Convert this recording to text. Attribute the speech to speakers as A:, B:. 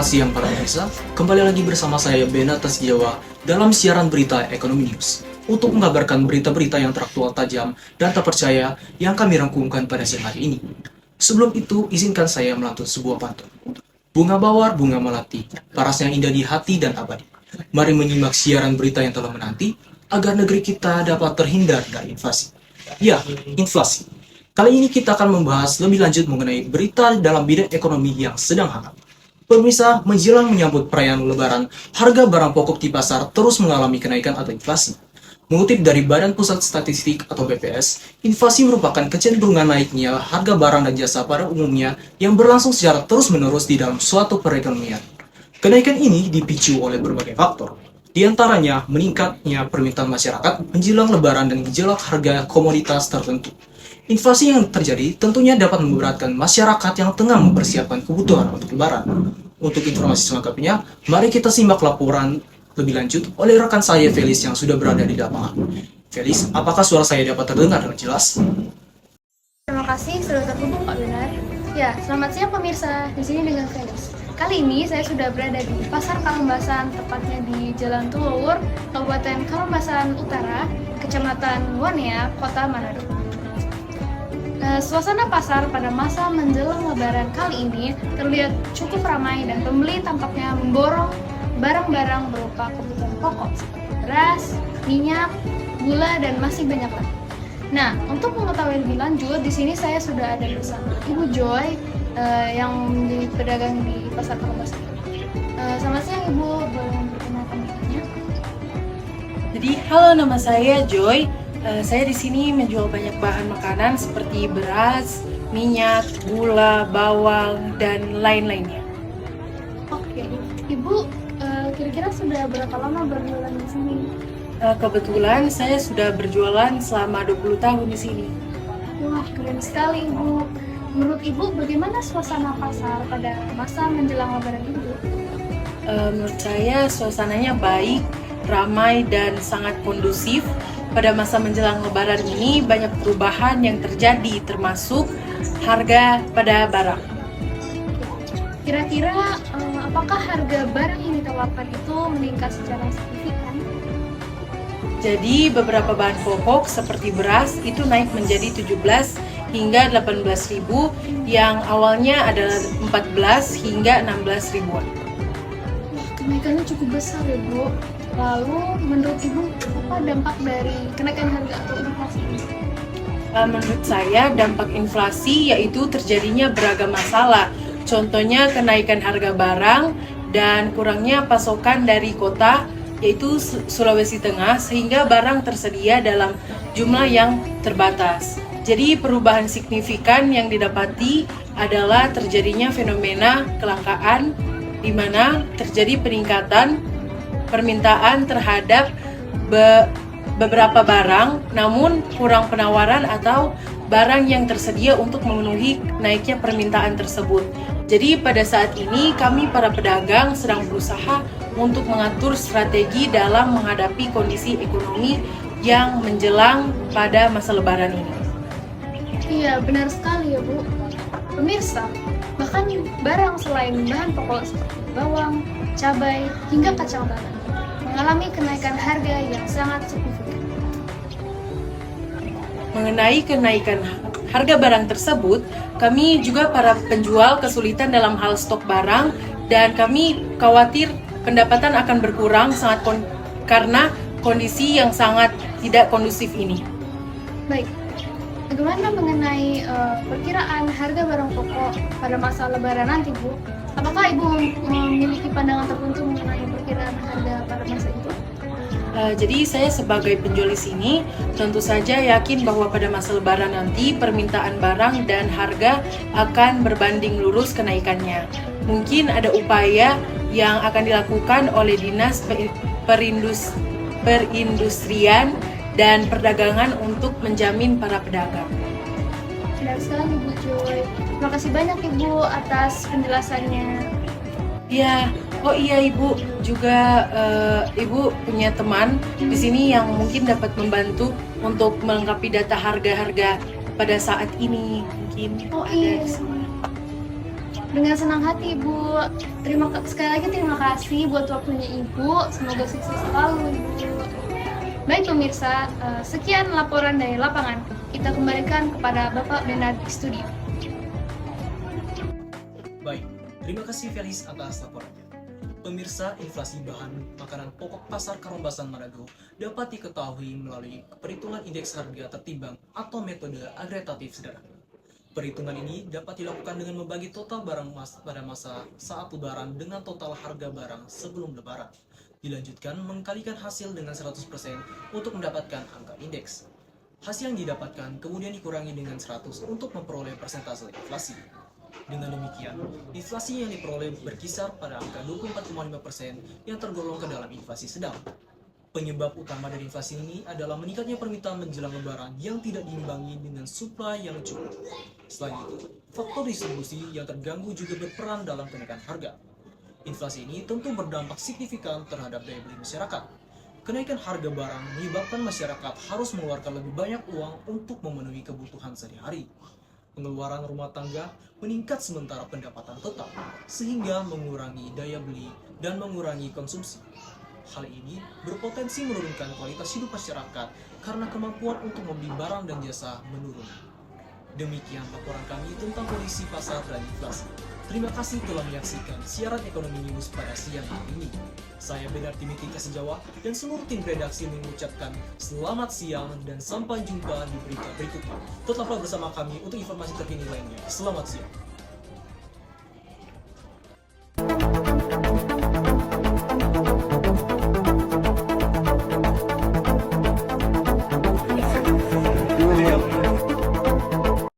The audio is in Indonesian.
A: Selamat siang para pemirsa, kembali lagi bersama saya Benatas Jawa dalam siaran berita Ekonomi News untuk mengabarkan berita-berita yang teraktual, tajam, dan terpercaya yang kami rangkumkan pada siang hari ini. Sebelum itu, izinkan saya melantun sebuah pantun. Bunga bawar, bunga melati, parasnya indah di hati dan abadi. Mari menyimak siaran berita yang telah menanti, agar negeri kita dapat terhindar dari inflasi. Ya, inflasi. Kali ini kita akan membahas lebih lanjut mengenai berita dalam bidang ekonomi yang sedang hangat. Pemirsa, menjelang menyambut perayaan Lebaran, harga barang pokok di pasar terus mengalami kenaikan atau inflasi. Mengutip dari Badan Pusat Statistik atau BPS, inflasi merupakan kecenderungan naiknya harga barang dan jasa pada umumnya yang berlangsung secara terus-menerus di dalam suatu perekonomian. Kenaikan ini dipicu oleh berbagai faktor, di antaranya meningkatnya permintaan masyarakat menjelang Lebaran dan gejolak harga komoditas tertentu. Inflasi yang terjadi tentunya dapat memberatkan masyarakat yang tengah mempersiapkan kebutuhan untuk Lebaran. Untuk informasi selengkapnya, mari kita simak laporan lebih lanjut oleh rekan saya Felis yang sudah berada di lapangan. Felis, apakah suara saya dapat terdengar dengan jelas?
B: Terima kasih sudah terhubung Pak Benar. Ya, selamat siang pemirsa. Di sini dengan Felis. Kali ini saya sudah berada di Pasar Kalumbasan, tepatnya di Jalan Tulur, Kabupaten Kalumbasan Utara, Kecamatan Wania, Kota Manado. Suasana pasar pada masa menjelang Lebaran kali ini terlihat cukup ramai dan pembeli tampaknya memborong barang-barang berupa kebutuhan pokok seperti beras, minyak, gula, dan masih banyak lagi. Nah, untuk mengetahui lebih lanjut, di sini saya sudah ada bersama Ibu Joy yang menjadi pedagang di Pasar Kalumbasan. Selamat siang Ibu, boleh memperkenalkan dirinya?
C: Jadi, halo, nama saya Joy. Saya di sini menjual banyak bahan makanan seperti beras, minyak, gula, bawang, dan lain-lainnya.
B: Oke, Ibu kira-kira sudah berapa lama berjualan di sini?
C: Kebetulan saya sudah berjualan selama 20 tahun di sini.
B: Wah, keren sekali Ibu. Menurut Ibu, bagaimana suasana pasar pada masa menjelang Lebaran Ibu?
C: Menurut saya suasananya baik, ramai, dan sangat kondusif. Pada masa menjelang Lebaran ini banyak perubahan yang terjadi, termasuk harga pada barang.
B: Kira-kira apakah harga barang yang ditawarkan itu meningkat secara signifikan?
C: Jadi beberapa bahan pokok seperti beras itu naik menjadi 17 hingga 18.000 yang awalnya adalah 14 hingga 16 ribuan.
B: Wah, kenaikannya cukup besar ya Bu. Lalu menurut Ibu apa dampak dari kenaikan harga atau inflasi ini?
C: Menurut saya dampak inflasi yaitu terjadinya beragam masalah. Contohnya kenaikan harga barang dan kurangnya pasokan dari kota yaitu Sulawesi Tengah sehingga barang tersedia dalam jumlah yang terbatas. Jadi perubahan signifikan yang didapati adalah terjadinya fenomena kelangkaan di mana terjadi peningkatan permintaan terhadap beberapa barang, namun kurang penawaran atau barang yang tersedia untuk memenuhi naiknya permintaan tersebut. Jadi pada saat ini kami para pedagang sedang berusaha untuk mengatur strategi dalam menghadapi kondisi ekonomi yang menjelang pada masa Lebaran ini.
B: Iya, benar sekali ya Bu. Pemirsa, bahkan barang selain bahan pokok seperti bawang, cabai, hingga kacang tanah mengalami kenaikan harga yang sangat signifikan.
C: Mengenai kenaikan harga barang tersebut, kami juga para penjual kesulitan dalam hal stok barang dan kami khawatir pendapatan akan berkurang karena kondisi yang sangat tidak kondusif ini.
B: Baik, bagaimana mengenai perkiraan harga barang pokok pada masa Lebaran nanti Bu? Apakah Ibu memiliki pandangan tertentu mengenai perkiraan harga pada masa itu?
C: Jadi saya sebagai penjual di sini tentu saja yakin bahwa pada masa Lebaran nanti permintaan barang dan harga akan berbanding lurus kenaikannya. Mungkin ada upaya yang akan dilakukan oleh Dinas Perindustrian dan Perdagangan untuk menjamin para pedagang.
B: Benar sekali Bu Joy. Terima kasih banyak Ibu atas penjelasannya.
C: Ya, oh iya Ibu, juga Ibu punya teman di sini yang mungkin dapat membantu untuk melengkapi data harga-harga pada saat ini mungkin.
B: Oh iya. Dengan senang hati, Bu. Sekali lagi terima kasih buat waktunya Ibu. Semoga sukses selalu, Ibu. Baik pemirsa, sekian laporan dari lapangan. Kita kembalikan kepada Bapak Bernard di studio.
A: Baik, terima kasih Felis atas laporannya. Pemirsa, inflasi bahan makanan pokok pasar Karombasan Manado dapat diketahui melalui perhitungan indeks harga tertimbang atau metode agretatif sederhana. Perhitungan ini dapat dilakukan dengan membagi total barang pada masa saat lebaran dengan total harga barang sebelum lebaran. Dilanjutkan mengkalikan hasil dengan 100% untuk mendapatkan angka indeks. Hasil yang didapatkan kemudian dikurangi dengan 100 untuk memperoleh persentase inflasi. Dengan demikian, inflasi yang diperoleh berkisar pada angka 24,5% yang tergolong ke dalam inflasi sedang. Penyebab utama dari inflasi ini adalah meningkatnya permintaan menjelang lebaran yang tidak diimbangi dengan suplai yang cukup. Selain itu, faktor distribusi yang terganggu juga berperan dalam kenaikan harga. Inflasi ini tentu berdampak signifikan terhadap daya beli masyarakat. Kenaikan harga barang menyebabkan masyarakat harus mengeluarkan lebih banyak uang untuk memenuhi kebutuhan sehari-hari. Pengeluaran rumah tangga meningkat sementara pendapatan tetap, sehingga mengurangi daya beli dan mengurangi konsumsi. Hal ini berpotensi menurunkan kualitas hidup masyarakat karena kemampuan untuk membeli barang dan jasa menurun. Demikian laporan kami tentang kondisi pasar dan inflasi. Terima kasih telah menyaksikan siaran Ekonomi News pada siang hari ini. Saya Benar Timothy Kasih-Jawa dan seluruh tim redaksi mengucapkan selamat siang dan sampai jumpa di berita berikutnya. Tetaplah bersama kami untuk informasi terkini lainnya. Selamat siang.